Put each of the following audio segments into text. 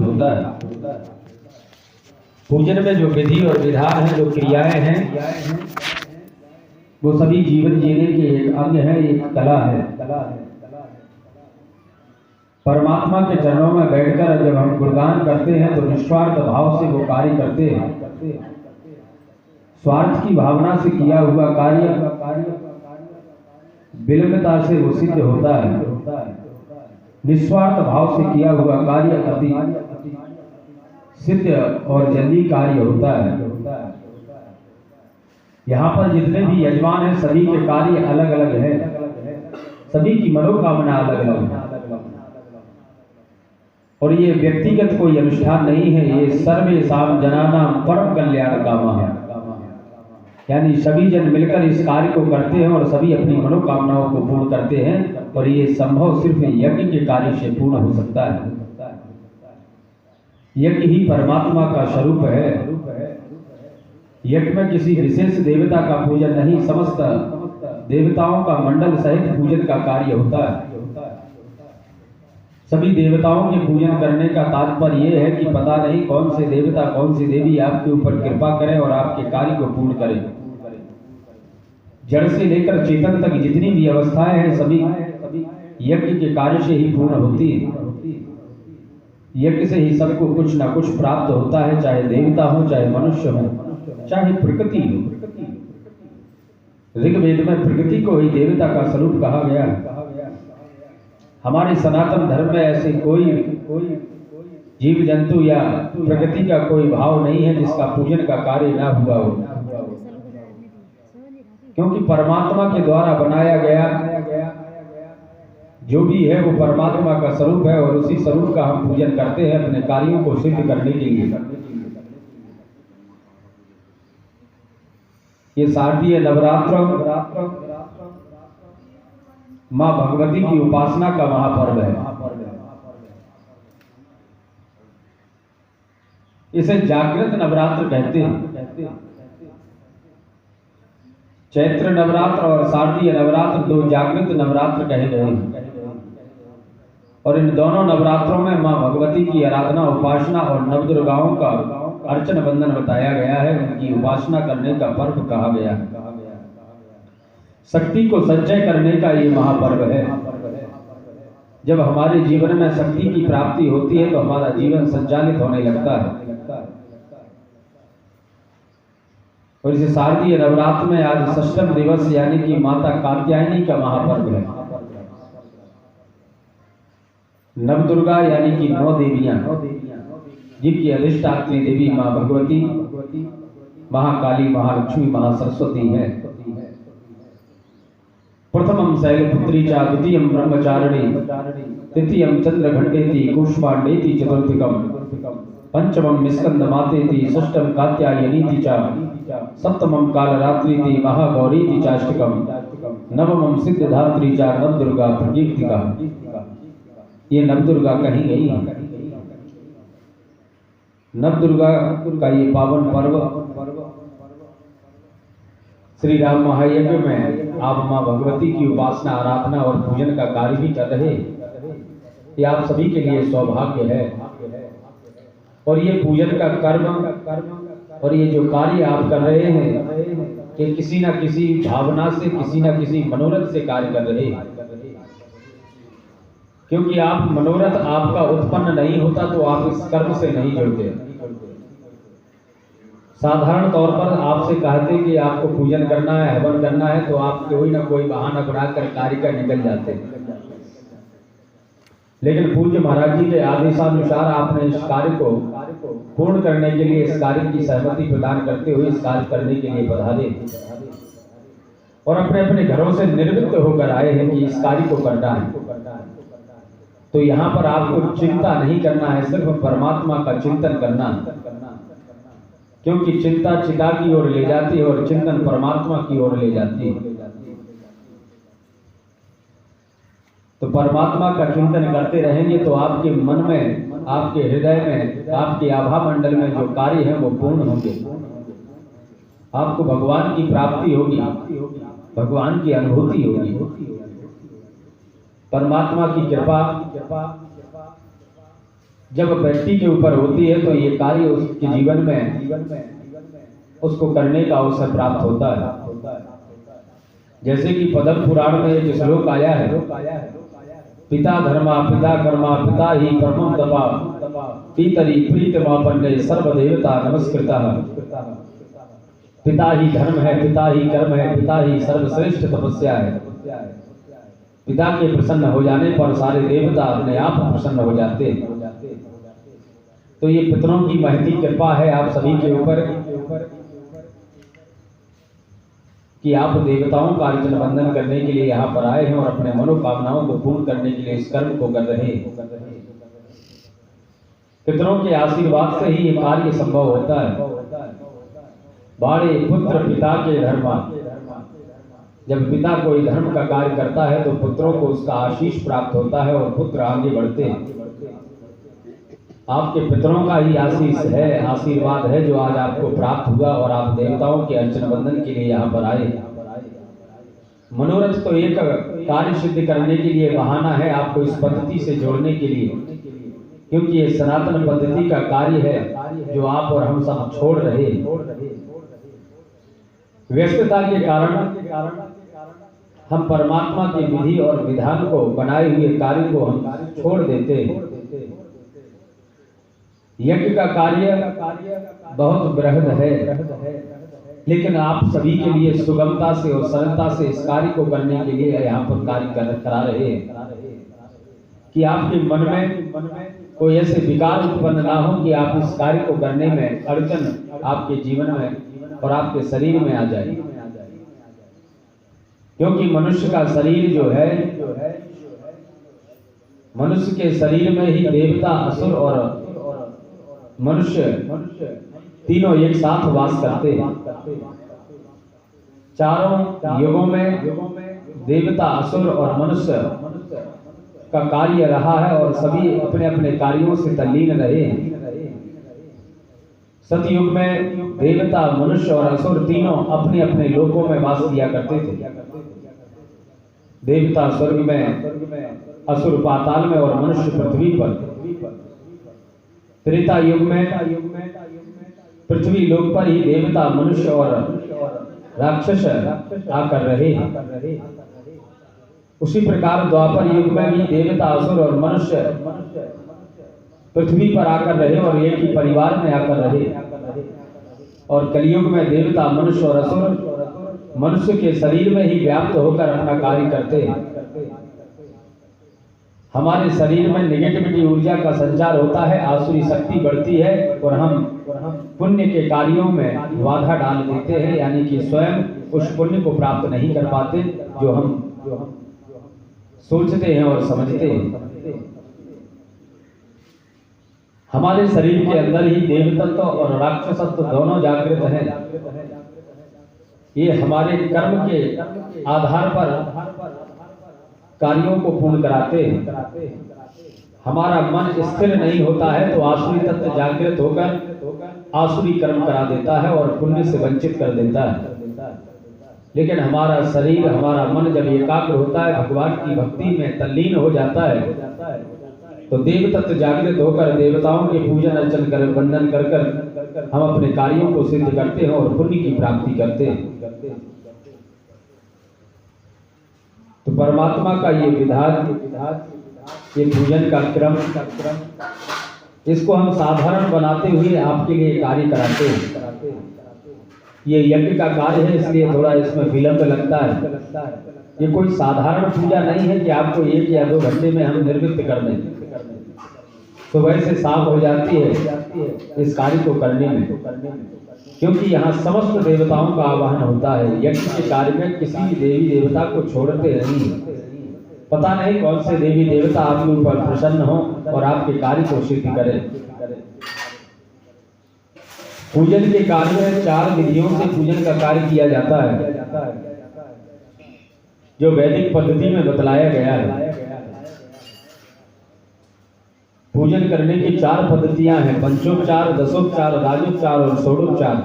होता है। पूजन में जो विधि और विधान है, जो क्रियाएं हैं, वो सभी जीवन जीने के एक अंग है, एक कला है। परमात्मा के चरणों में बैठकर जब हम गुणगान करते हैं तो निस्वार्थ भाव से वो कार्य करते हैं। स्वार्थ की भावना से किया हुआ कार्य विलंबता से वो सिद्ध होता है। निस्वार्थ भाव से किया हुआ कार्य अति सिद्ध और जल्दी कार्य होता है। यहाँ पर जितने भी यजमान हैं सभी के कार्य अलग अलग हैं, सभी की मनोकामना अलग अलग है। और ये व्यक्तिगत कोई अनुष्ठान नहीं है, ये सर्वेषां जनानां परम कल्याण कामः है। यानी सभी जन मिलकर इस कार्य को करते हैं और सभी अपनी मनोकामनाओं को पूर्ण करते हैं, और ये संभव सिर्फ यज्ञ के कार्य से पूर्ण हो सकता है। यज्ञ ही परमात्मा का स्वरूप है। यज्ञ में किसी विशेष देवता का पूजन नहीं, समस्त देवताओं का मंडल सहित पूजन का कार्य होता है। सभी देवताओं के पूजन करने का तात्पर्य यह है कि पता नहीं कौन से देवता कौन सी देवी आपके ऊपर कृपा करें और आपके कार्य को पूर्ण करें। जड़ से लेकर चेतन तक जितनी भी अवस्थाएं हैं सभी यज्ञ के कार्य से ही पूर्ण होती है। यज्ञ से ही सबको कुछ ना कुछ प्राप्त होता है, चाहे देवता हो, चाहे मनुष्य हो, चाहे प्रकृति हो। ऋग्वेद में प्रकृति को ही देवता का स्वरूप कहा गया है। हमारे सनातन धर्म में ऐसे कोई जीव जंतु या प्रकृति का कोई भाव नहीं है जिसका पूजन का कार्य ना हुआ हो, क्योंकि परमात्मा के द्वारा बनाया गया जो भी है वो परमात्मा का स्वरूप है, और उसी स्वरूप का हम पूजन करते हैं अपने कार्यों को सिद्ध करने के लिए। ये शारदीय नवरात्र माँ भगवती की उपासना का महापर्व है। इसे जागृत नवरात्र कहते हैं। चैत्र नवरात्र और शारदीय नवरात्र दो जागृत नवरात्र कहे गए हैं, और इन दोनों नवरात्रों में माँ भगवती की आराधना, उपासना और नवदुर्गाओं का अर्चन बंधन बताया गया है। उनकी उपासना करने का पर्व कहा गया है। शक्ति को संचय करने का ये महापर्व है। जब हमारे जीवन में शक्ति की प्राप्ति होती है तो हमारा जीवन संचालित होने लगता है। और इस शारदीय नवरात्र में आज षष्ठम दिवस यानी कि माता कात्यायनी का महापर्व है। नवदुर्गा यानी कि 9 देवियां, जिनकी अधिष्ठात्री देवी माँ भगवती, महाकाली, महालक्ष्मी, महासरस्वती है। प्रथमं शैलपुत्री च द्वितीयं ब्रह्मचारिणी तृतीयं चंद्रघंटेति कूष्मांडेति चतुर्थकं पंचमं स्कंदमातेति षष्ठं कात्यायनीति च सप्तमं कालरात्रीति महागौरीति चाष्टकं नवमं सिद्धधात्री च नवदुर्गा प्रकीर्तिका। ये नवदुर्गा कही गई है। नवदुर्गा का ये पावन पर्व श्री राम महायज्ञ में आप माँ भगवती की उपासना, आराधना और पूजन का कार्य भी कर रहे, ये आप सभी के लिए सौभाग्य है। और ये पूजन का कर्म और ये जो कार्य आप कर रहे हैं कि किसी न किसी भावना से, किसी न किसी मनोरथ से कार्य कर रहे हैं, क्योंकि आप मनोरथ आपका उत्पन्न नहीं होता तो आप इस कर्म से नहीं जुड़ते। साधारण तौर पर आपसे कहते कि आपको पूजन करना है, हवन करना है, तो आप कोई ना कोई बहाना बनाकर कार्य कर निकल जाते हैं। लेकिन पूज्य महाराज जी के आदेशानुसार आपने इस कार्य को पूर्ण करने के लिए, इस कार्य की सहमति प्रदान करते हुए इस कार्य करने के लिए पधारे और अपने अपने घरों से निर्वृत्त होकर आए हैं कि इस कार्य को करना है। तो यहाँ पर आपको चिंता नहीं करना है, सिर्फ परमात्मा का चिंतन करना है, क्योंकि चिंता चिता की ओर ले जाती है और चिंतन परमात्मा की ओर ले जाती है। तो परमात्मा का चिंतन करते रहेंगे तो आपके मन में, आपके हृदय में, आपके आभा मंडल में जो कार्य है वो पूर्ण होंगे। आपको भगवान की प्राप्ति होगी, भगवान की अनुभूति होगी। परमात्मा की कृपा जब व्यक्ति के ऊपर होती है तो ये कार्य उसके जीवन में उसको करने का अवसर प्राप्त होता है। जैसे कि पद्म पुराण में एक श्लोक आया है, पिता धर्मा पिता कर्मा पिता ही परमं तपा पितरी प्रीतमापन्ने सर्वदेवता नमस्कृतः। पिता ही धर्म है, पिता ही कर्म है, पिता ही सर्वश्रेष्ठ तपस्या है। पिता के प्रसन्न हो जाने पर सारे देवता अपने आप प्रसन्न हो जाते हैं। तो ये पितरों की महती कृपा है आप सभी के ऊपर कि आप देवताओं का अर्चन वंदन करने के लिए यहाँ पर आए हैं और अपने मनोकामनाओं को पूर्ण करने के लिए इस कर्म को कर रहे हैं। पितरों के आशीर्वाद से ही ये कार्य संभव होता है। बाड़े पुत्र पिता के धर्मा, जब पिता कोई धर्म का कार्य करता है तो पुत्रों को उसका आशीष प्राप्त होता है और पुत्र आगे बढ़ते हैं। आपके पितरों का ही आशीष है, आशीर्वाद है जो आज आपको प्राप्त हुआ और आप देवताओं के अर्चन वंदन के लिए यहाँ पर आए। मनोरथ तो एक कार्य सिद्ध करने के लिए बहाना है आपको इस पद्धति से जोड़ने के लिए, क्योंकि ये सनातन पद्धति का कार्य है जो आप और हम सब छोड़ रहे हैं। व्यस्तता के कारण हम परमात्मा के विधि और विधान को बनाए हुए कार्य को हम छोड़ देते हैं। यज्ञ का कार्य बहुत बृहद है, लेकिन आप सभी के लिए सुगमता से और सरलता से इस कार्य को करने के लिए यहाँ पर कार्य करा रहे हैं कि आपके मन में कोई ऐसे विकार उत्पन्न ना हो कि आप इस कार्य को करने में अड़चन आपके जीवन में और आपके शरीर में आ जाए। क्योंकि मनुष्य का शरीर जो है, मनुष्य के शरीर में ही देवता, असुर और मनुष्य तीनों एक साथ वास करते हैं। चारों युगों में देवता, असुर और मनुष्य का कार्य रहा है और सभी अपने अपने कार्यों से तल्लीन रहे हैं। सतयुग में देवता, मनुष्य और असुर तीनों अपने अपने लोकों में वास किया करते थे। देवता स्वर्ग में, असुर पाताल में और मनुष्य पृथ्वी पर। त्रेता युग में पृथ्वी लोक पर ही देवता, मनुष्य और राक्षस आकर रहे हैं। उसी प्रकार द्वापर युग में भी देवता, असुर और मनुष्य पृथ्वी पर आकर रहे और एक ही परिवार में आकर रहे। और कलयुग में देवता, मनुष्य और असुर मनुष्य के शरीर में ही व्याप्त होकर अपना कार्य करते हैं। हमारे शरीर में नेगेटिविटी ऊर्जा का संचार होता है, आसुरी शक्ति बढ़ती है और हम पुण्य के कार्यों में बाधा डाल देते हैं, यानी कि स्वयं उस पुण्य को प्राप्त नहीं कर पाते जो हम सोचते हैं और समझते हैं। हमारे शरीर के अंदर ही देवतत्व और राक्षसत्व दोनों जागृत हैं। ये हमारे कर्म के आधार पर कार्यों को पूर्ण कराते हैं। हमारा मन स्थिर नहीं होता है तो आसुरी तत्व जागृत होकर आसुरी कर्म करा देता है और पुण्य से वंचित कर देता है। लेकिन हमारा शरीर, हमारा मन जब एकाग्र होता है, भगवान की भक्ति में तल्लीन हो जाता है, तो देव तत्व जागृत होकर देवताओं के पूजन अर्चन कर, वंदन कर हम अपने कार्यों को सिद्ध करते हैं और पुण्य की प्राप्ति करते हैं। तो परमात्मा का ये विधान, ये पूजन का क्रम, इसको हम साधारण बनाते हुए आपके लिए कार्य कराते हैं। ये यज्ञ का कार्य है, इसलिए थोड़ा इसमें विलंब लगता है। ये कोई साधारण पूजा नहीं है कि आपको 1 या 2 घंटे में हम निर्वृत्त कर दें। सुबह से शाम हो जाती है इस कार्य को करने में, क्योंकि यहाँ समस्त देवताओं का आवाहन होता है। यज्ञ के कार्य में किसी भी देवी देवता को छोड़ते नहीं। पता नहीं कौन से देवी देवता आपके ऊपर प्रसन्न हो और आपके कार्य को सिद्ध करें। पूजन के कार्य में 4 विधियों से पूजन का कार्य किया जाता है, जो वैदिक पद्धति में बतलाया गया है। पूजन करने की 4 पद्धतियां हैं, पंचोपचार, दशोपचार, राजोपचार और षोडोपचार।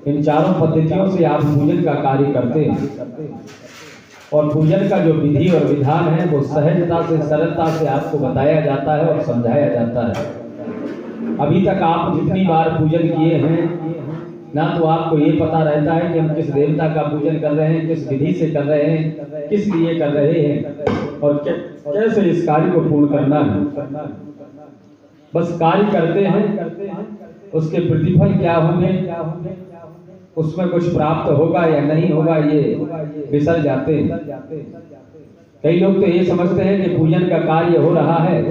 इन चारों पद्धतियों से आप पूजन का कार्य करते हैं। और पूजन का जो विधि और विधान है वो सहजता से, सरलता से आपको बताया जाता है और समझाया जाता है। अभी तक आप जितनी बार पूजन किए हैं, ना तो आपको ये पता रहता है कि हम किस देवता का पूजन कर रहे हैं, किस विधि से कर रहे हैं, किस लिए कर रहे हैं और कैसे इस कार्य को पूर्ण करना है। बस कार्य करते हैं, उसके प्रतिफल क्या होंगे, उसमें कुछ प्राप्त होगा या नहीं होगा, ये बिसर जाते हैं। कई लोग तो ये समझते हैं कि पूजन का कार्य हो रहा है,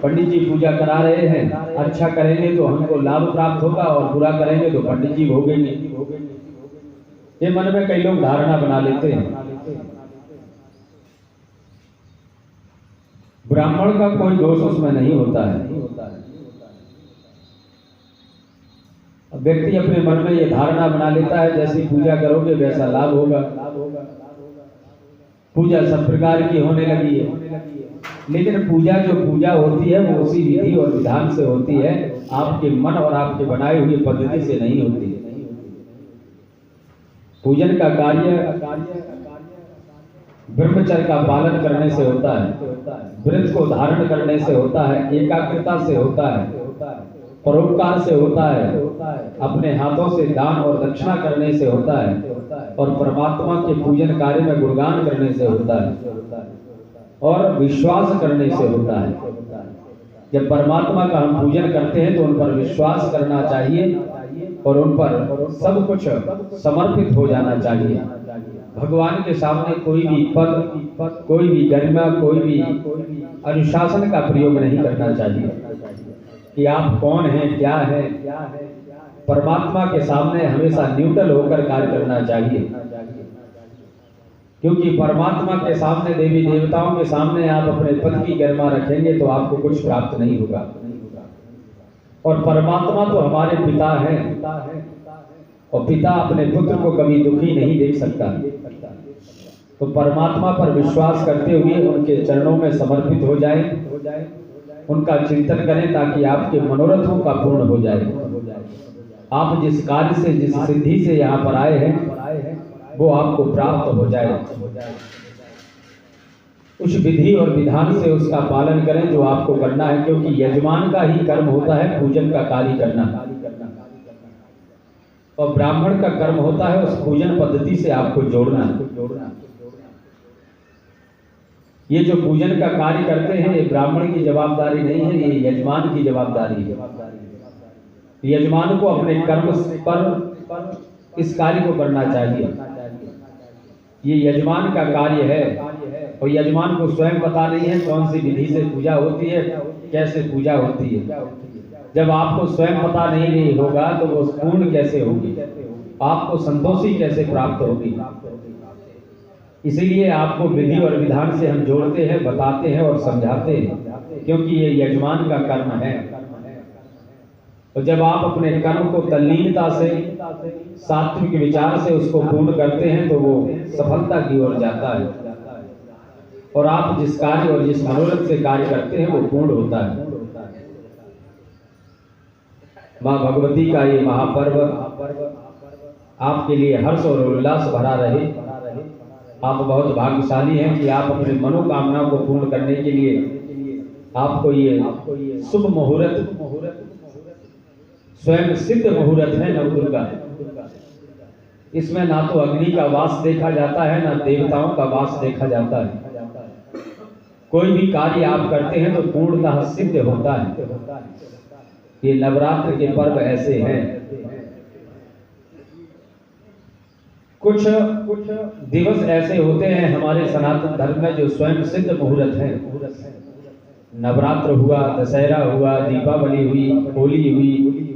पंडित जी पूजा करा रहे हैं, अच्छा करेंगे तो हमको लाभ प्राप्त होगा और बुरा करेंगे तो पंडित जी भोगेंगे। ये मन में कई लोग धारणा बना लेते हैं। ब्राह्मण का कोई दोष उसमें नहीं होता है। व्यक्ति अपने मन में ये धारणा बना लेता है जैसी पूजा करोगे वैसा लाभ होगा। पूजा सब प्रकार की होने लगी है, लेकिन पूजा जो पूजा होती है वो उसी विधि और विधान से होती है, आपके मन और आपके बनाए हुए पद्धति से नहीं होती है। पूजन का कार्य ब्रह्मचर्य का पालन करने से होता है, व्रत को धारण करने से होता है, एकाग्रता से होता है, परोपकार से होता है, अपने हाथों से दान और दक्षिणा करने से होता है, और परमात्मा के पूजन कार्य में गुणगान करने से होता है, और विश्वास करने से होता है। जब परमात्मा का हम पूजन करते हैं तो उन पर विश्वास करना चाहिए और उन पर सब कुछ समर्पित हो जाना चाहिए। भगवान के सामने कोई भी पद, कोई भी गरिमा, कोई भी अनुशासन का प्रयोग नहीं करना चाहिए कि आप कौन हैं, क्या है। परमात्मा के सामने हमेशा न्यूट्रल होकर कार्य करना चाहिए, क्योंकि परमात्मा के सामने, देवी देवताओं के सामने आप अपने पद की गरिमा रखेंगे तो आपको कुछ प्राप्त नहीं होगा। और परमात्मा तो हमारे पिता हैं, और पिता अपने पुत्र को कभी दुखी नहीं देख सकता। तो परमात्मा पर विश्वास करते हुए उनके चरणों में समर्पित हो जाएं, उनका चिंतन करें ताकि आपके मनोरथों का पूर्ण हो जाए। आप जिस कार्य से, जिस सिद्धि से यहाँ पर आए हैं वो आपको प्राप्त हो जाए। उस विधि और विधान से उसका पालन करें जो आपको करना है, क्योंकि यजमान का ही कर्म होता है पूजन का कार्य करना, और ब्राह्मण का कर्म होता है उस पूजन पद्धति से आपको जोड़ना। ये जो पूजन का कार्य करते हैं ये ब्राह्मण की जवाबदारी नहीं है, ये यजमान की जवाबदारी है। यजमान को अपने कर्म पर इस कार्य को करना चाहिए। ये यजमान का कार्य है, और यजमान को स्वयं पता नहीं है कौन सी विधि से पूजा होती है, कैसे पूजा होती है। जब आपको स्वयं पता नहीं होगा तो वो पूर्ण कैसे होगी, आपको संतोषी कैसे प्राप्त होगी। इसीलिए आपको विधि और विधान से हम जोड़ते हैं, बताते हैं और समझाते हैं, क्योंकि ये यजमान का कर्म है। तो जब आप अपने कर्म को तल्लीनता से, सात्विक विचार से उसको पूर्ण करते हैं तो वो सफलता की ओर जाता है, और आप जिस कार्य और जिस मनोरथ से कार्य करते हैं वो पूर्ण होता है। माँ भगवती का ये महापर्व आपके लिए हर्ष और उल्लास भरा रहे। आप बहुत भाग्यशाली हैं कि आप अपने मनोकामनाओं को पूर्ण करने के लिए आपको ये शुभ मुहूर्त, स्वयं सिद्ध मुहूर्त है नवदुर्गा। इसमें ना तो अग्नि का वास देखा जाता है, ना देवताओं का वास देखा जाता है। कोई भी कार्य आप करते हैं तो पूर्णतः सिद्ध होता है। ये नवरात्र के पर्व ऐसे हैं। कुछ दिवस ऐसे होते हैं हमारे सनातन धर्म में जो स्वयं सिद्ध मुहूर्त हैं। नवरात्र हुआ, दशहरा हुआ, दीपावली हुई, होली हुई,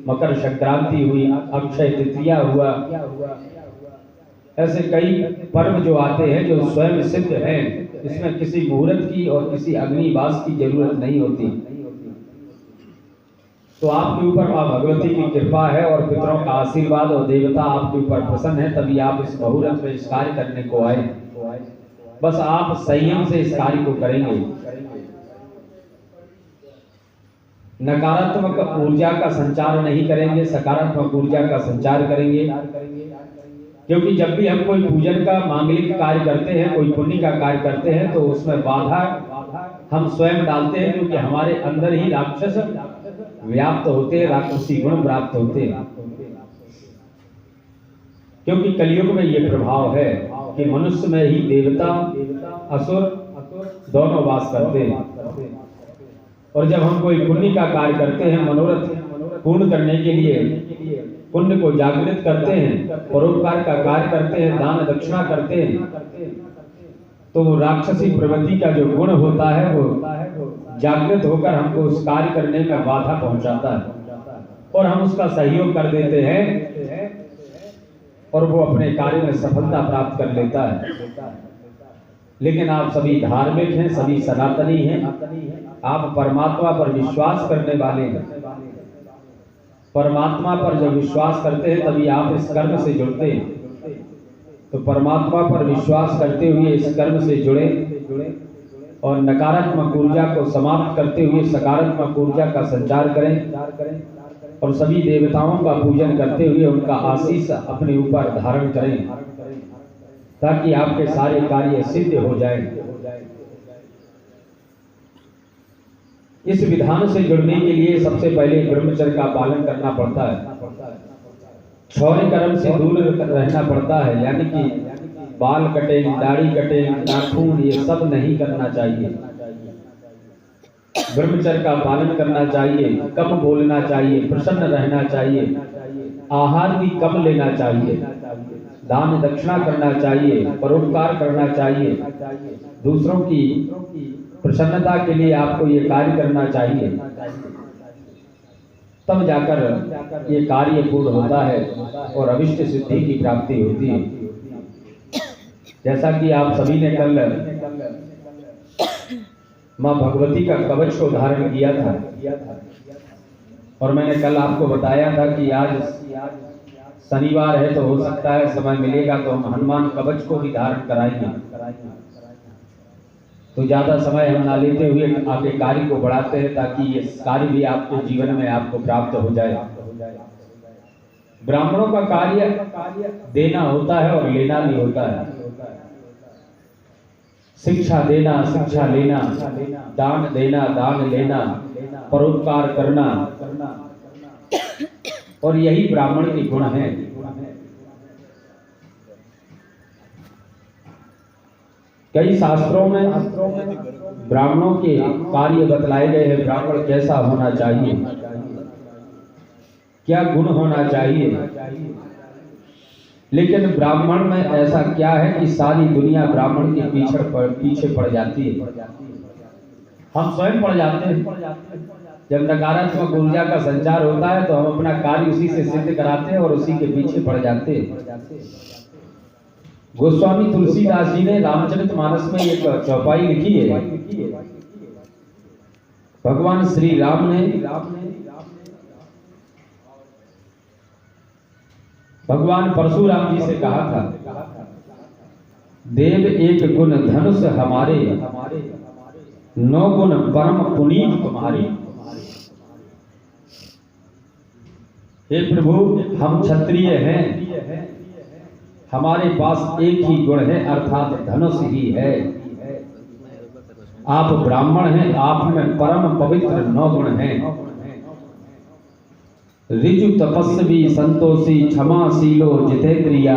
मकर संक्रांति हुई, अक्षय तृतीया हुआ। ऐसे कई पर्व जो आते हैं जो स्वयं सिद्ध हैं, इसमें किसी मुहूर्त की और किसी अग्निवास की जरूरत नहीं होती। तो आपके ऊपर माँ भगवती की कृपा है और पितरों का आशीर्वाद और देवता आपके ऊपर प्रसन्न है, तभी आप इस मुहूर्त में इस कार्य करने को आए। बस आप संयम से इस कार्य को करेंगे। नकारात्मक ऊर्जा का संचार नहीं करेंगे, सकारात्मक ऊर्जा का संचार करेंगे। क्योंकि जब भी हम कोई पूजन का मांगलिक कार्य करते हैं, कोई पुण्य का कार्य करते हैं, तो उसमें बाधा हम स्वयं डालते हैं, क्योंकि हमारे अंदर ही राक्षस व्याप्त होते हैं, राक्षसी गुण प्राप्त होते हैं। क्योंकि कलयुग में ये प्रभाव है कि मनुष्य में ही देवता असुर दोनों वास करते हैं। और जब हम कोई पुण्य का कार्य करते हैं, मनोरथ पूर्ण करने के लिए पुण्य को जागृत करते हैं, परोपकार का कार्य करते हैं, दान दक्षिणा करते हैं, तो वो राक्षसी प्रवृत्ति का जो गुण होता है वो जागृत होकर हमको उस कार्य करने में बाधा पहुंचाता है और हम उसका सहयोग कर देते हैं और वो अपने कार्य में सफलता प्राप्त कर लेता है। लेकिन आप सभी धार्मिक हैं, सभी सनातनी हैं, आप परमात्मा पर विश्वास करने वाले हैं। परमात्मा पर जब विश्वास करते हैं तभी आप इस कर्म से जुड़ते हैं। तो परमात्मा पर विश्वास करते हुए इस कर्म से जुड़े और नकारात्मक ऊर्जा को समाप्त करते हुए सकारात्मक ऊर्जा का संचार करें और सभी देवताओं का पूजन करते हुए उनका आशीष अपने ऊपर धारण करें, ताकि आपके सारे कार्य सिद्ध हो जाएं। इस विधान से जुड़ने के लिए सबसे पहले ब्रह्मचर्य का पालन करना पड़ता है। छौरे कर्म से दूर रहना पड़ता है, यानी कि बाल कटे, दाढ़ी कटे, नाखून, ये सब नहीं करना चाहिए। ब्रह्मचर्य का पालन करना चाहिए, कम बोलना चाहिए, प्रसन्न रहना चाहिए, आहार भी कम लेना चाहिए, दान दक्षिणा करना चाहिए, परोपकार करना चाहिए, दूसरों की प्रसन्नता के लिए आपको ये कार्य करना चाहिए, तब जाकर ये कार्य पूर्ण होता है और अभिष्ट सिद्धि की प्राप्ति होती है। जैसा कि आप सभी ने कल माँ भगवती का कवच को धारण किया था और मैंने कल आपको बताया था कि आज शनिवार है तो हो सकता है समय मिलेगा तो हम हनुमान कवच को भी धारण कराएंगे। तो ज्यादा समय हम ना लेते हुए आपके कार्य को बढ़ाते हैं ताकि ये कार्य भी आपके जीवन में आपको प्राप्त हो जाए। ब्राह्मणों का कार्य देना होता है और लेना भी होता है। शिक्षा देना, शिक्षा लेना, दान देना, दान लेना, परोपकार करना, और यही ब्राह्मण के गुण हैं। कई शास्त्रों में ब्राह्मणों के कार्य बतलाए गए हैं। ब्राह्मण कैसा होना चाहिए, क्या गुण होना चाहिए। लेकिन ब्राह्मण में ऐसा क्या है कि सारी दुनिया ब्राह्मण के पीछे पड़ जाती है। हम स्वयं पड़ जाते हैं। जब नकारात्मक ऊर्जा का संचार होता है तो हम अपना कार्य उसी से सिद्ध कराते हैं और उसी के पीछे पड़ जाते हैं। गोस्वामी तुलसीदास जी ने रामचरितमानस में एक चौपाई लिखी है। भगवान श्री राम ने भगवान परशुराम जी से कहा था, देव एक गुण धनुष हमारे, 9 गुण परम पुनीत तुम्हारे। हे प्रभु, हम क्षत्रिय हैं, हमारे पास एक ही गुण है अर्थात धनुष ही है। आप ब्राह्मण हैं, आप में परम पवित्र 9 गुण हैं। ऋजु तपस्वी संतोषी क्षमाशीलो जितेंद्रिया,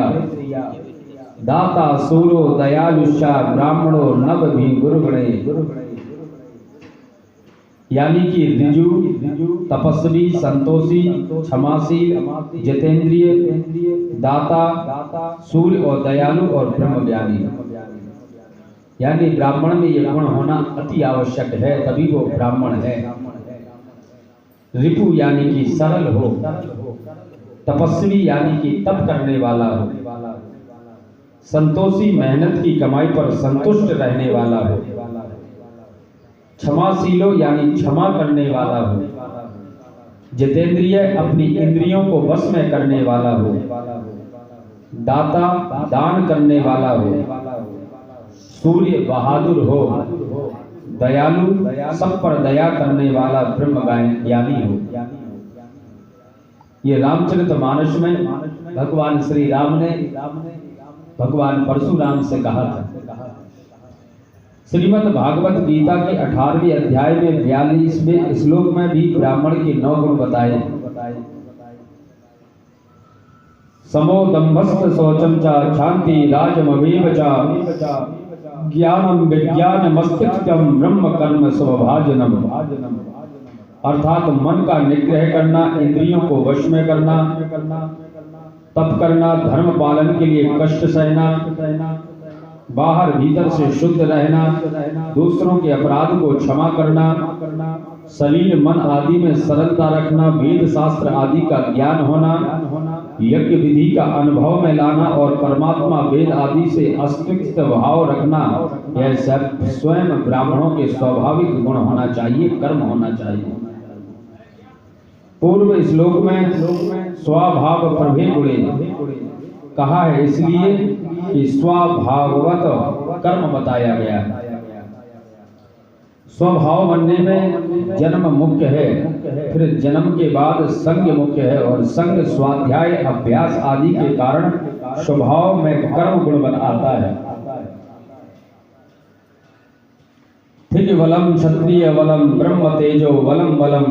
दाता सूरो दयालुषा ब्राह्मणो नव भी गुरुगणे। यानी कि ऋजु, तपस्वी, संतोषी, क्षमाशील, जितेंद्रिय, दाता, सूर्य और दयालु और ब्रह्म ज्ञानी। यानी ब्राह्मण में ये गुण होना अति आवश्यक है, तभी वो ब्राह्मण है। रिपु यानी कि सरल हो, तपस्वी यानी कि तप करने वाला हो, संतोषी मेहनत की कमाई पर संतुष्ट रहने वाला हो, क्षमाशीलो यानी क्षमा करने वाला हो, जितेंद्रिय अपनी इंद्रियों को वश में करने वाला हो, दाता दान करने वाला हो, सूर्य बहादुर हो, दयालु सब पर दया करने वाला ब्रह्म ज्ञानी हो। ये रामचरितमानस में भगवान श्री राम ने भगवान परशुराम से कहा था। श्रीमद् भागवत गीता के 18वें अध्याय में 42वें श्लोक में भी ब्राह्मण के 9 गुण बताए। समो दम्भस्त शौचम च शांति राजमवेव च ज्ञानम विज्ञानमस्तित्वम ब्रह्म कर्म स्वभाजनम। अर्थात मन का निग्रह करना, इंद्रियों को वश में करना, तप करना, धर्म पालन के लिए कष्ट सहना, बाहर भीतर से शुद्ध रहना, दूसरों के अपराध को क्षमा करना, शरीर मन आदि में सरलता रखना, वेद शास्त्र आदि का ज्ञान होना, यज्ञ विधि का अनुभव में लाना और परमात्मा वेद आदि से अस्तित्व भाव रखना, यह सब स्वयं ब्राह्मणों के स्वाभाविक गुण होना चाहिए, कर्म होना चाहिए। पूर्व श्लोक में स्वभाव प्रभे गुणे कहा है, इसलिए कि स्वभाववत कर्म बताया गया है। स्वभाव बनने में जन्म मुख्य है, फिर जन्म के बाद संग मुख्य है और संग स्वाध्याय अभ्यास आदि के कारण स्वभाव में कर्म गुण बन आता है। ठीक वलम क्षत्रिय वलम ब्रह्म तेजो वलम वलम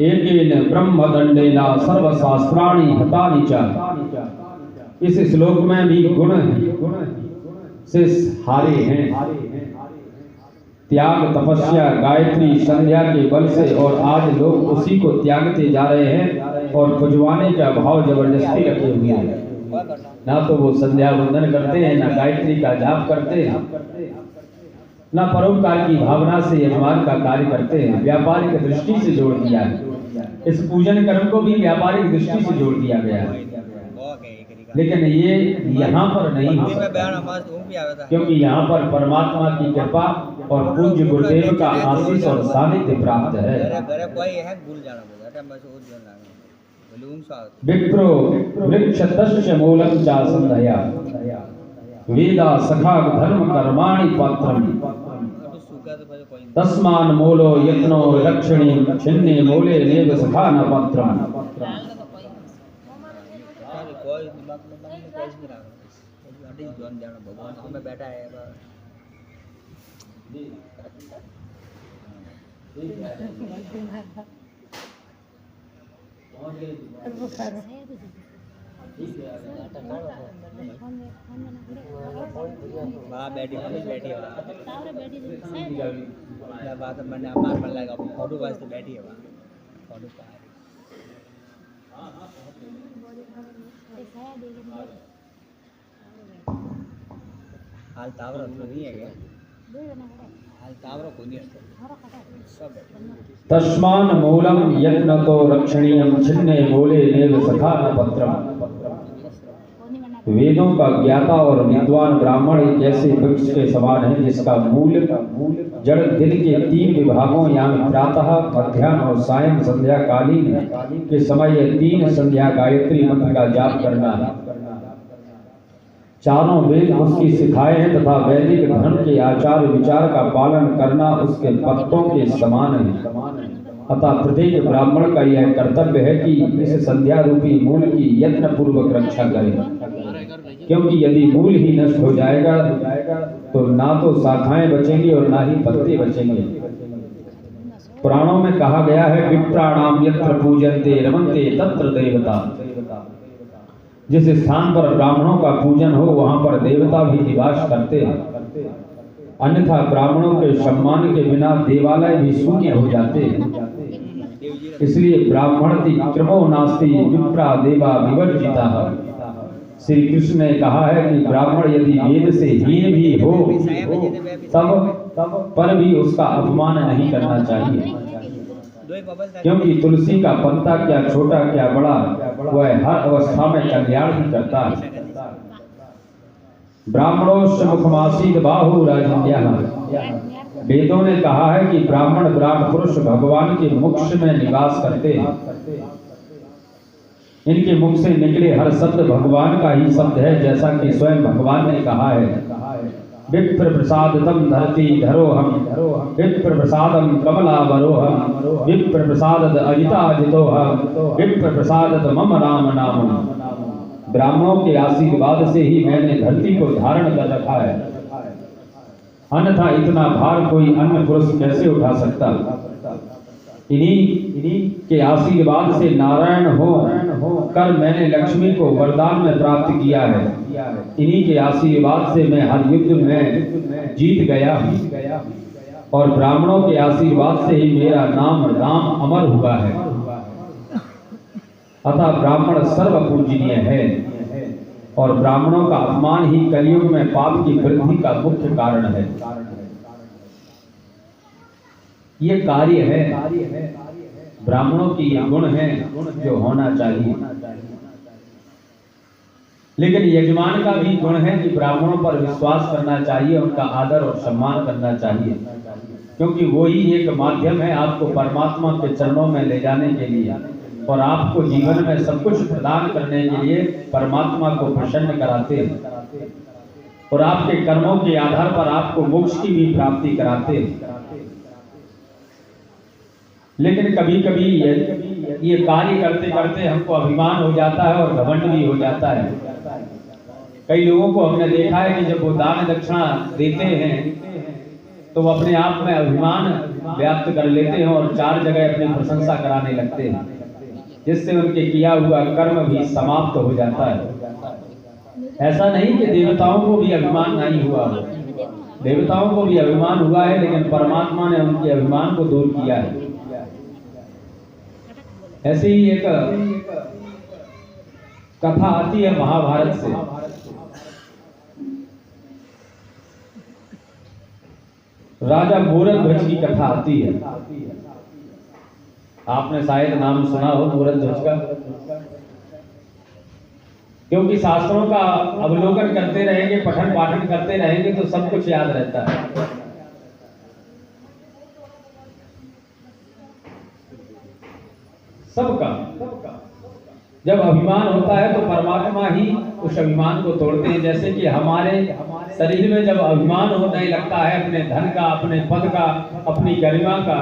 एकेन ब्रह्म दंडेना सर्व शास्त्राणि हतानि च। इस श्लोक में भी गुण से हारे हैं। त्याग, तपस्या, गायत्री, संध्या के बल से, और आज लोग उसी को त्यागते जा रहे हैं और खुजवाने का भाव जबरदस्ती रखे हुए हैं। ना तो वो संध्या वंदन करते हैं, ना गायत्री का जाप करते हैं, ना परोपकार की भावना से यजमान का कार्य करते हैं। व्यापारिक दृष्टि से जोड़ दिया है। इस पूजन कर्म को भी व्यापारिक दृष्टि से जोड़ दिया गया है, लेकिन ये यहाँ पर नहीं हो सकता, क्योंकि यहाँ पर परमात्मा की कृपा और पूज्य गुरुदेव का आशीष और सानिध्य प्राप्त है। विप्रो वृक्षतस्य मूलं च संध्या वेदा सखा धर्म कर्माणि पात्रम तस्मान मूलो यत्नो रक्षणी छिन्ने मूले नेव सखा न पात्रम। बैठा है बात मैंने अमार बन लगा फोटो वास्ते बैठी है फोटो हाल तावरा तो नहीं है क्या? हाल तावरा को नहीं है सब। तस्मान मूलम यत्नतो रक्षणीयम छिन्ने मूले नेव सखा न पत्रम। वेदों का ज्ञाता और विद्वान ब्राह्मण एक ऐसे वृक्ष के समान है जिसका मूल जड़ दिन के 3 विभागों यानी प्रातः, मध्याह्न और सायं संध्या कालीन के समय 3 संध्या गायत्री मंत्र का जाप करना है। चारों वेद उसकी सिखाए हैं तथा वैदिक धर्म के आचार विचार का पालन करना उसके पत्तों के समान है। अतः प्रत्येक ब्राह्मण का यह कर्तव्य है कि इस संध्या रूपी मूल की यत्न पूर्वक रक्षा करे, क्योंकि यदि मूल ही नष्ट हो जाएगा तो ना तो शाखाएं बचेंगी और ना ही पत्ते बचेंगे। पुराणों में कहा गया है, विप्राणाम यत्र पूजन्ते रमन्ते तत्र देवता। जिस स्थान पर ब्राह्मणों का पूजन हो वहां पर देवता भी निवास करते हैं, अन्यथा ब्राह्मणों के सम्मान के बिना देवालय भी शून्य हो जाते हैं। इसलिए ब्राह्मणति क्रमो नास्ति विप्रा देवा विवर्जिता। श्री कृष्ण ने कहा है कि ब्राह्मण यदि वेद से हीन भी हो तब पर भी उसका अपमान नहीं करना चाहिए, क्योंकि तुलसी का पत्ता क्या छोटा क्या बड़ा, वह हर अवस्था में कल्याण ही करता है। ब्राह्मणोस्य मुखमासीद बाहु राजन्यः। वेदों ने कहा है कि ब्राह्मण पुरुष भगवान के मुख में निवास करते हैं। इनके मुख से निकले हर शब्द भगवान का ही शब्द है, जैसा कि स्वयं भगवान ने कहा है, विप्र प्रसादतम धरती धरोहम विप्र प्रसादम कमलावरोहम विप्र प्रसादत अजिताजितोहम विप्र प्रसादत मम राम नाम। ब्राह्मणों के आशीर्वाद से ही मैंने धरती को धारण कर रखा है। अन्यथा इतना भार कोई अन्य पुरुष कैसे उठा सकता। इन्हीं के आशीर्वाद से नारायण हो कर मैंने लक्ष्मी को वरदान में प्राप्त किया है। इन्हीं के आशीर्वाद से मैं हर युद्ध में जीत गया हूँ और ब्राह्मणों के आशीर्वाद से ही मेरा नाम राम अमर हुआ है। अतः ब्राह्मण सर्वपूजनीय है और ब्राह्मणों का अपमान ही कलयुग में पाप की वृद्धि का मुख्य कारण है। ये कार्य है, ब्राह्मणों की ये गुण है जो होना चाहिए। लेकिन यजमान का भी गुण है कि ब्राह्मणों पर विश्वास करना चाहिए, उनका आदर और सम्मान करना चाहिए, क्योंकि वो ही एक माध्यम है आपको परमात्मा के चरणों में ले जाने के लिए और आपको जीवन में सब कुछ प्रदान करने के लिए परमात्मा को प्रसन्न कराते हैं और आपके कर्मों के आधार पर आपको मोक्ष की भी प्राप्ति कराते हैं। लेकिन कभी कभी ये कार्य करते करते हमको अभिमान हो जाता है और घमंड भी हो जाता है। कई लोगों को हमने देखा है कि जब वो दान दक्षिणा देते हैं तो वो अपने आप में अभिमान व्याप्त कर लेते हैं और चार जगह अपनी प्रशंसा कराने लगते हैं, जिससे उनके किया हुआ कर्म भी समाप्त हो जाता है। ऐसा नहीं कि देवताओं को भी अभिमान नहीं हुआ हो, देवताओं को भी अभिमान हुआ है, लेकिन परमात्मा ने उनके अभिमान को दूर किया है। ऐसे ही एक कथा आती है महाभारत से। राजा मूरध्वज की कथा आती है। आपने शायद नाम सुना हो मूरध्वज का, क्योंकि शास्त्रों का अवलोकन करते रहेंगे, पठन पाठन करते रहेंगे तो सब कुछ याद रहता है। सबका जब अभिमान होता है तो परमात्मा ही उस अभिमान को तोड़ते हैं। जैसे कि हमारे शरीर में जब अभिमान होने लगता है अपने धन का, अपने पद का, अपनी गरिमा का,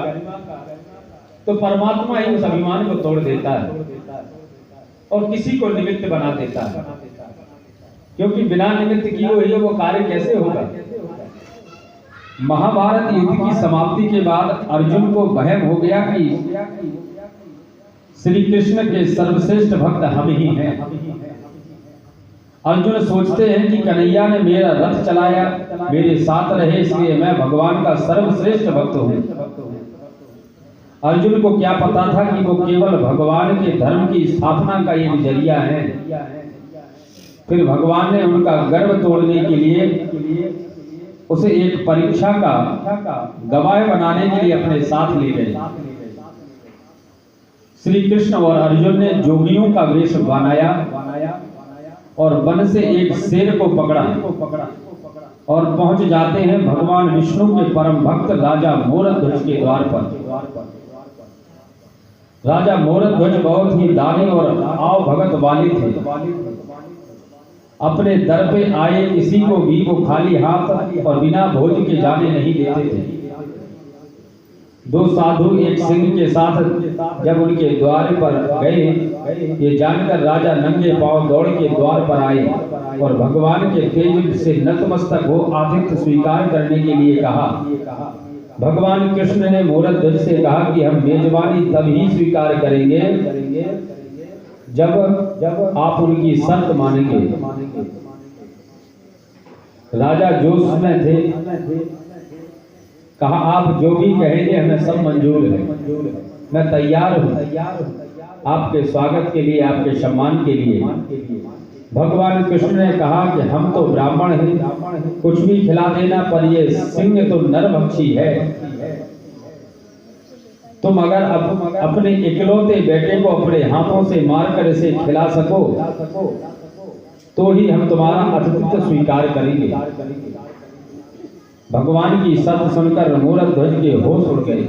तो परमात्मा ही उस अभिमान को तोड़ देता है और किसी को निमित्त बना देता है, क्योंकि बिना निमित्त किए हुए वो कार्य कैसे होगा। महाभारत युद्ध की समाप्ति के बाद अर्जुन को वहम हो गया कि श्री कृष्ण के सर्वश्रेष्ठ भक्त हम ही हैं। अर्जुन सोचते हैं कि कन्हैया ने मेरा रथ चलाया, मेरे साथ रहे, इसलिए मैं भगवान का सर्वश्रेष्ठ भक्त हूँ। अर्जुन को क्या पता था कि वो केवल भगवान के धर्म की स्थापना का एक जरिया है। फिर भगवान ने उनका गर्व तोड़ने के लिए उसे एक परीक्षा का गवाह बनाने के लिए अपने साथ ले गए। श्री कृष्ण और अर्जुन ने जोगियों का वेश बनाया और वन से एक शेर को पकड़ा और पहुंच जाते हैं भगवान विष्णु के परम भक्त राजा मूरध्वज के द्वार पर। राजा मूरध्वज बहुत ही दानी और आव भगत वाले थे। अपने दर पे आए किसी को भी वो खाली हाथ और बिना भोज के जाने नहीं देते थे। दो साधु एक सिंह के साथ जब उनके द्वार पर गए, ये जानकर राजा नंगे पांव दौड़ के द्वार पर आए और भगवान के तेज से नतमस्तक हो आतिथ्य स्वीकार करने के लिए कहा। भगवान कृष्ण ने मूरध्वज से कहा कि हम मेजबानी तभी स्वीकार करेंगे जब आप उनकी शर्त मानेंगे। राजा जोश में थे, कहा आप जो भी कहेंगे हमें सब मंजूर है, मैं तैयार हूँ आपके स्वागत के लिए, आपके सम्मान के लिए। भगवान कृष्ण ने कहा कि हम तो ब्राह्मण हैं, कुछ भी खिला देना, पर ये सिंह तो नरभक्षी है। तुम अगर अपने इकलौते बेटे को अपने हाथों से मारकर इसे खिला सको तो ही हम तुम्हारा आतिथ्य स्वीकार करेंगे। भगवान की शर्त सुनकर मूरध्वज के होश उड़ गए।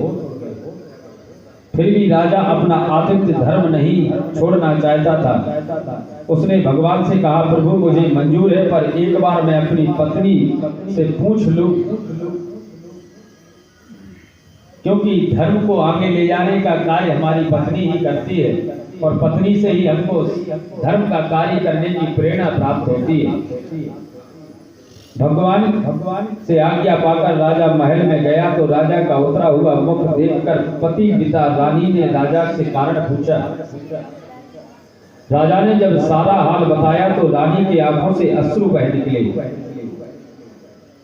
फिर भी राजा अपना आतिथ्य धर्म नहीं छोड़ना चाहता था। उसने भगवान से कहा, प्रभु मुझे मंजूर है, पर एक बार मैं अपनी पत्नी से पूछ लूं, क्योंकि धर्म को आगे ले जाने का कार्य हमारी पत्नी ही करती है और पत्नी से ही हमको धर्म का कार्य करने की प्रेरणा प्राप्त होती है। भगवान से आज्ञा पाकर राजा महल में गया तो राजा का उतरा हुआ मुख देखकर पति पिता रानी ने राजा से कारण पूछा। राजा ने जब सारा हाल बताया तो रानी की आंखों से अश्रु बह निकले।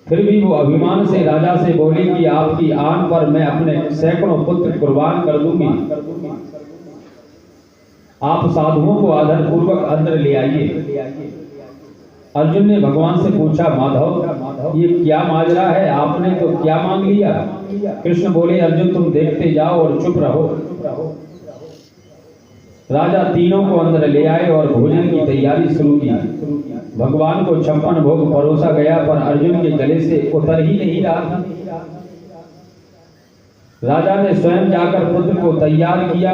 फिर भी वो अभिमान से राजा से बोली कि आपकी आन पर मैं अपने सैकड़ों पुत्र कुर्बान कर दूंगी। आप साधुओं को आदर पूर्वक अंदर ले आइए। अर्जुन ने भगवान से पूछा, माधव ये क्या माजरा है, आपने तो क्या मांग लिया? कृष्ण बोले, अर्जुन तुम देखते जाओ और चुप रहो। राजा तीनों को अंदर ले आए और भोजन की तैयारी शुरू की। भगवान को 56 भोग परोसा गया पर अर्जुन के गले से उतर ही नहीं रहा था। राजा ने स्वयं जाकर पुत्र को तैयार किया।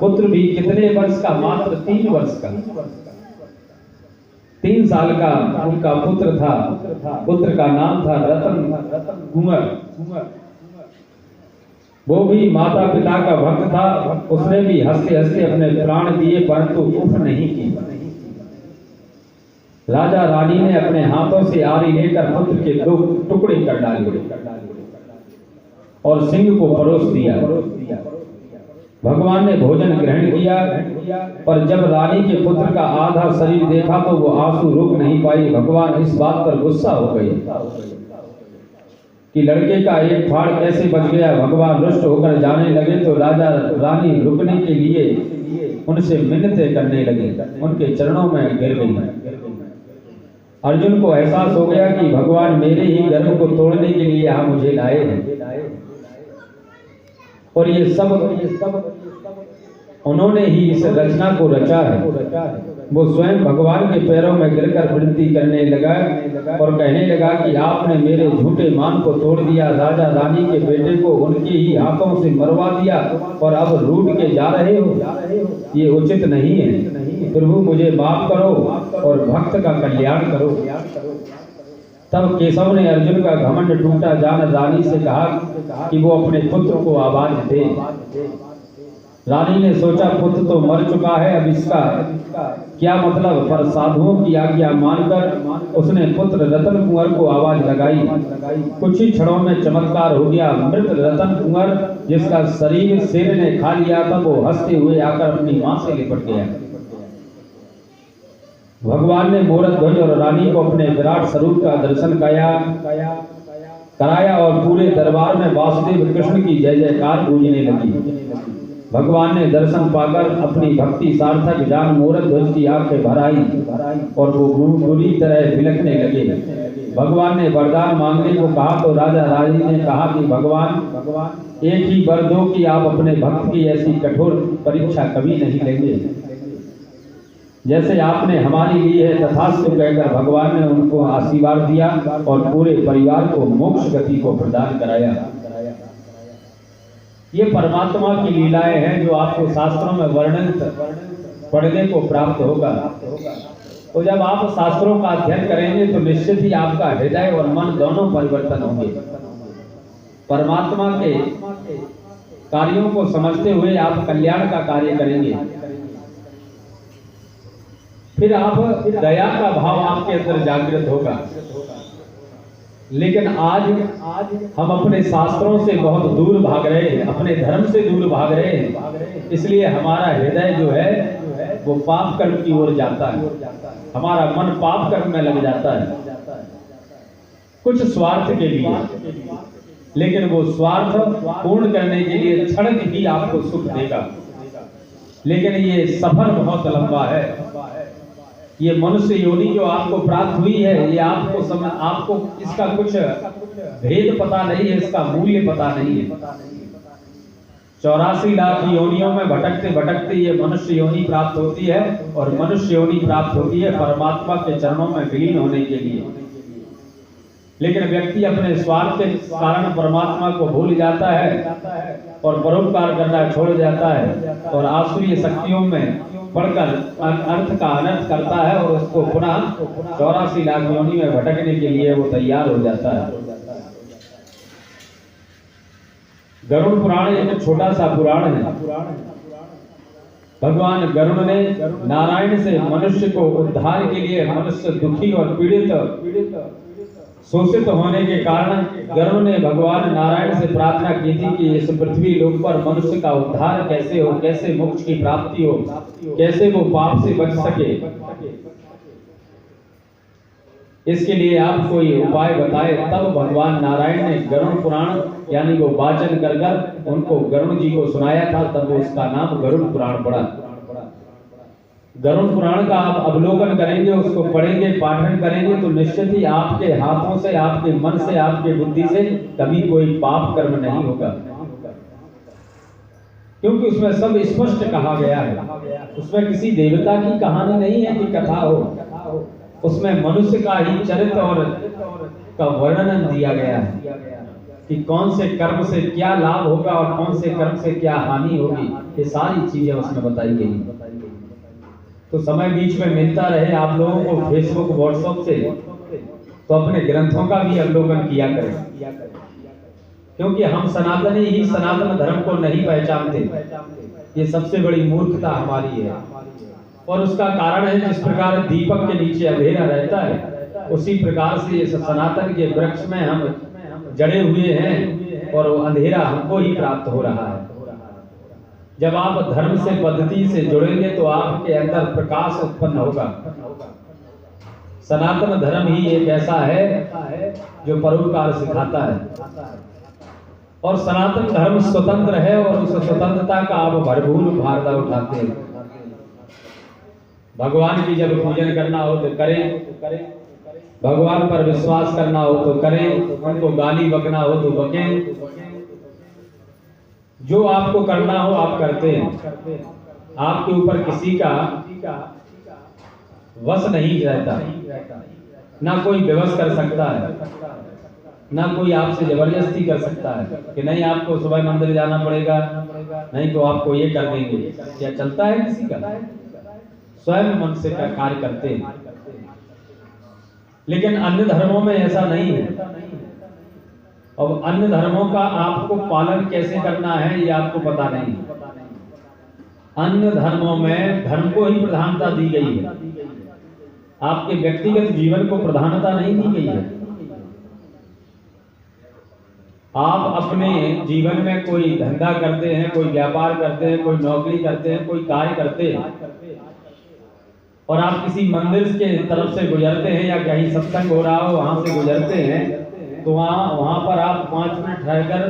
पुत्र भी कितने वर्ष का? मात्र 3 वर्ष का। 3 साल का उनका पुत्र था। पुत्र का नाम था रतन कुंवर। वो भी माता पिता का भक्त था। उसने भी हंसते हंसते अपने प्राण दिए परंतु उफ नहीं की। राजा रानी ने अपने हाथों से आरी लेकर पुत्र के 2 टुकड़े कर डाले और सिंह को परोस दिया। भगवान ने भोजन ग्रहण किया पर जब रानी के पुत्र का आधा शरीर देखा तो वो आंसू रोक नहीं पाई। भगवान इस बात पर गुस्सा हो गए कि लड़के का एक फाड़ कैसे बच गया। भगवान रुष्ट होकर जाने लगे तो राजा रानी रुकने के लिए उनसे मिन्नतें करने लगे, उनके चरणों में गिर गई। अर्जुन को एहसास हो गया कि भगवान मेरे ही गर्भ को तोड़ने के लिए यहाँ मुझे लाए हैं और ये सब उन्होंने ही इस रचना को रचा है। वो स्वयं भगवान के पैरों में गिरकर विनती करने लगा और कहने लगा कि आपने मेरे झूठे मान को तोड़ दिया, राजा रानी के बेटे को उनके ही हाथों से मरवा दिया और अब रूठ के जा रहे हो, ये उचित नहीं है। प्रभु मुझे माफ करो और भक्त का कल्याण करो। तब केशव ने अर्जुन का घमंड टूटा जान रानी से कहा कि वो अपने पुत्र को आवाज दे। रानी ने सोचा पुत्र तो मर चुका है, अब इसका क्या मतलब, पर साधुओं की आज्ञा मानकर उसने पुत्र रतन कुंवर को आवाज लगाई। कुछ ही क्षणों में चमत्कार हो गया। मृत रतन कुंवर जिसका शरीर शेर ने खा लिया था वो हंसते हुए आकर अपनी मां से लिपट गया। भगवान ने मोरत ध्वज और रानी को अपने विराट स्वरूप का दर्शन कराया और पूरे दरबार में वासुदेव कृष्ण की जय जयकार गूंजने लगी। भगवान ने दर्शन पाकर अपनी भक्ति सार्थक जान मोरत ध्वज की आंखें भर आई और वो बुरी तरह बिलखने लगे। भगवान ने वरदान मांगने को कहा तो राजा रानी ने कहा कि भगवान एक ही वर दो कि आप अपने भक्त की ऐसी कठोर परीक्षा कभी नहीं लेंगे। जैसे आपने हमारी ली है तथास्तु कहकर भगवान ने उनको आशीर्वाद दिया और पूरे परिवार को मोक्ष गति को प्रदान कराया। ये परमात्मा की लीलाएं हैं जो आपको शास्त्रों में वर्णित पढ़ने को प्राप्त होगा। तो जब आप शास्त्रों का अध्ययन करेंगे तो निश्चित ही आपका हृदय और मन दोनों परिवर्तन होंगे। परमात्मा के कार्यों को समझते हुए आप कल्याण का कार्य करेंगे। फिर आप दया का भाव आपके अंदर जागृत होगा। लेकिन आज हम अपने शास्त्रों से बहुत दूर भाग रहे हैं, अपने धर्म से दूर भाग रहे हैं। इसलिए हमारा हृदय जो है वो पाप कर्म की ओर जाता है, हमारा मन पाप कर्म में लग जाता है कुछ स्वार्थ के लिए। लेकिन वो स्वार्थ पूर्ण करने के लिए क्षण ही आपको सुख देगा, लेकिन ये सफर बहुत लंबा है। ये मनुष्य योनि जो आपको प्राप्त हुई है, ये आपको इसका कुछ भेद पता नहीं है, इसका मूल्य पता नहीं है। 84 लाख योनियों में भटकते भटकते ये मनुष्य योनि प्राप्त होती है और मनुष्य योनि प्राप्त होती है परमात्मा के चरणों में विलीन होने के लिए। लेकिन व्यक्ति अपने स्वार्थ के कारण परमात्मा को भूल जाता है और परोपकार करना छोड़ जाता है और आसुरी शक्तियों में पढ़कर अर्थ का अनर्थ करता है और उसको पुनः 84 लाख योनि में भटकने के लिए वो तैयार हो जाता है। गरुड़ पुराण एक छोटा सा पुराण है। भगवान गरुड़ ने नारायण से मनुष्य को उद्धार के लिए, मनुष्य दुखी और पीड़ित शोषित होने के कारण गरुड़ ने भगवान नारायण से प्रार्थना की थी कि इस पृथ्वी लोक पर मनुष्य का उद्धार कैसे हो, कैसे मोक्ष की प्राप्ति हो, कैसे वो पाप से बच सके। इसके लिए आप कोई उपाय बताए। तब भगवान नारायण ने गरुड़ पुराण यानी वो वाचन कर कर उनको गरुड़ जी को सुनाया था, तब उसका नाम गरुड़ पुराण पड़ा। गरुड़ पुराण का आप अवलोकन करेंगे, उसको पढ़ेंगे, पाठन करेंगे तो निश्चित ही आपके हाथों से, आपके मन से, आपके बुद्धि से कभी कोई पाप कर्म नहीं होगा, क्योंकि उसमें सब स्पष्ट कहा गया है। उसमें किसी देवता की कहानी नहीं है कि कथा हो, उसमें मनुष्य का ही चरित्र और का वर्णन दिया गया है कि कौन से कर्म से क्या लाभ होगा और कौन से कर्म से क्या हानि होगी, ये सारी चीजें उसमें बताई गई। तो समय बीच में मिलता रहे आप लोगों को फेसबुक व्हाट्सएप से, तो अपने ग्रंथों का भी अवलोकन किया करें, क्योंकि हम सनातनी ही सनातन धर्म को नहीं पहचानते। ये सबसे बड़ी मूर्खता हमारी है, और उसका कारण है जिस प्रकार दीपक के नीचे अंधेरा रहता है, उसी प्रकार से इस सनातन के वृक्ष में हम जड़े हुए हैं और वो अंधेरा हमको ही प्राप्त हो रहा है। जब आप धर्म से पद्धति से जुड़ेंगे तो आपके अंदर प्रकाश उत्पन्न होगा। सनातन धर्म ही एक ऐसा है जो परोपकार सिखाता है, और सनातन धर्म स्वतंत्र है और उस स्वतंत्रता का आप भरपूर फायदा उठाते हैं। भगवान की जब पूजन करना हो तो करें, भगवान पर विश्वास करना हो तो करें, उनको गाली बकना हो तो बकें, जो आपको करना हो आप करते हैं। आपके ऊपर किसी का वश नहीं रहता, ना कोई विवश कर सकता है, ना कोई आपसे जबरदस्ती कर सकता है कि नहीं आपको सुबह मंदिर जाना पड़ेगा, नहीं तो आपको ये कर देंगे। क्या चलता है किसी का? स्वयं मन से कार्य करते हैं। लेकिन अन्य धर्मों में ऐसा नहीं है। अब अन्य धर्मों का आपको पालन कैसे करना है ये आपको पता नहीं। अन्य धर्मों में धर्म को ही प्रधानता दी गई है, आपके व्यक्तिगत जीवन को प्रधानता नहीं दी गई है। आप अपने जीवन में कोई धंधा करते हैं, कोई व्यापार करते हैं, कोई नौकरी करते हैं, कोई कार्य करते हैं, और आप किसी मंदिर के तरफ से गुजरते हैं या कहीं सत्संग हो रहा हो वहां से गुजरते हैं, तो वहां पर आप 5 मिनट ठहरकर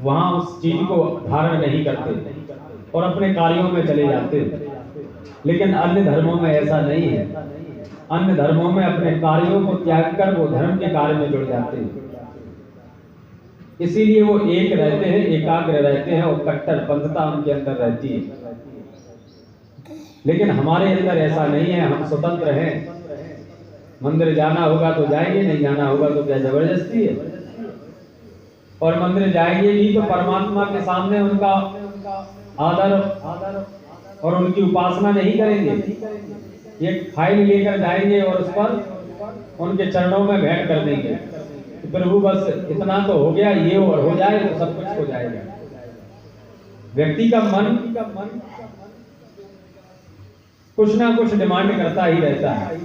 वहां उस चीज को धारण नहीं करते और अपने कार्यों में चले जाते। लेकिन अन्य धर्मों में ऐसा नहीं है। अन्य धर्मों में अपने कार्यों को त्याग कर वो धर्म के कार्य में जुड़ जाते हैं। इसीलिए वो एक रहते हैं, एकाग्र रहते हैं और कट्टरपंथता उनके अंदर रहती है। लेकिन हमारे अंदर ऐसा नहीं है, हम स्वतंत्र हैं। मंदिर जाना होगा तो जाएंगे, नहीं जाना होगा तो क्या जबरदस्ती है? और मंदिर जाएंगे भी तो परमात्मा के सामने उनका आदर और उनकी उपासना नहीं करेंगे। ये फाइल लेकर जाएंगे और उस पर उनके चरणों में भेंट कर देंगे, तो प्रभु बस इतना तो हो गया, ये और हो जाए तो सब कुछ हो जाएगा। व्यक्ति का मन कुछ ना कुछ डिमांड करता ही रहता है,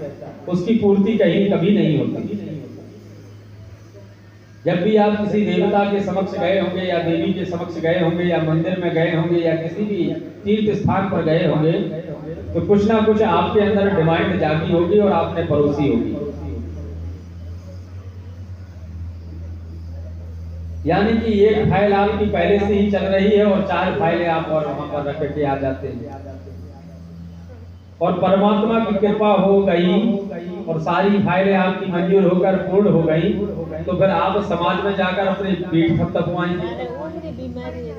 उसकी पूर्ति कहीं कभी नहीं होती। जब भी आप किसी देवता के समक्ष गए होंगे या देवी के समक्ष गए होंगे या मंदिर में गए होंगे या किसी भी तीर्थ स्थान पर गए होंगे, तो कुछ ना कुछ आपके अंदर डिमांड जागी होगी और आपने परोसी होगी। यानी कि एक फाइल आपकी पहले से ही चल रही है और 4 फाइलें आप और वहां पर रख के आ जाते हैं। और परमात्मा की कृपा हो गई और सारी फाइलें आपकी मंजूर होकर पूर्ण हो गई, तो फिर आप समाज में जाकर अपनी पीठ थपथपवाएंगे।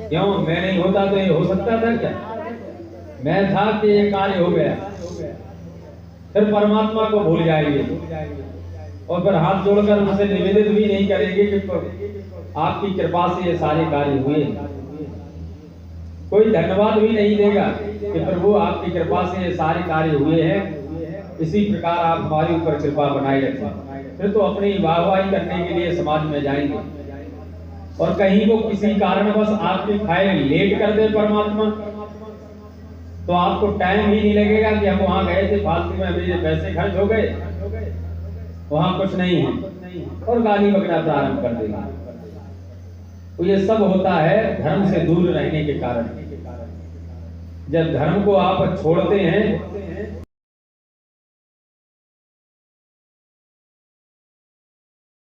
क्यों? मैं नहीं होता तो ये हो सकता था क्या? मैं था कि ये कार्य हो गया। फिर परमात्मा को भूल जाएंगे और फिर हाथ जोड़कर उनसे निवेदित भी नहीं करेंगे कि आपकी कृपा से ये सारे कार्य हुए। कोई धन्यवाद भी नहीं देगा कि प्रभु आपकी कृपा से ये सारे कार्य हुए हैं, इसी प्रकार आप हमारे ऊपर कृपा बनाए रखें। फिर तो अपनी वाहवाही करने के लिए समाज में जाएंगे। और कहीं वो किसी कारणवश आपकी फाइल लेट कर दे परमात्मा, तो आपको टाइम ही नहीं लगेगा कि हम वहां गए थे, फालतू में मेरे पैसे खर्च हो गए, वहां कुछ नहीं है। और गाली बकना प्रारंभ कर देगा। तो ये सब होता है धर्म से दूर रहने के कारण। जब धर्म को आप छोड़ते हैं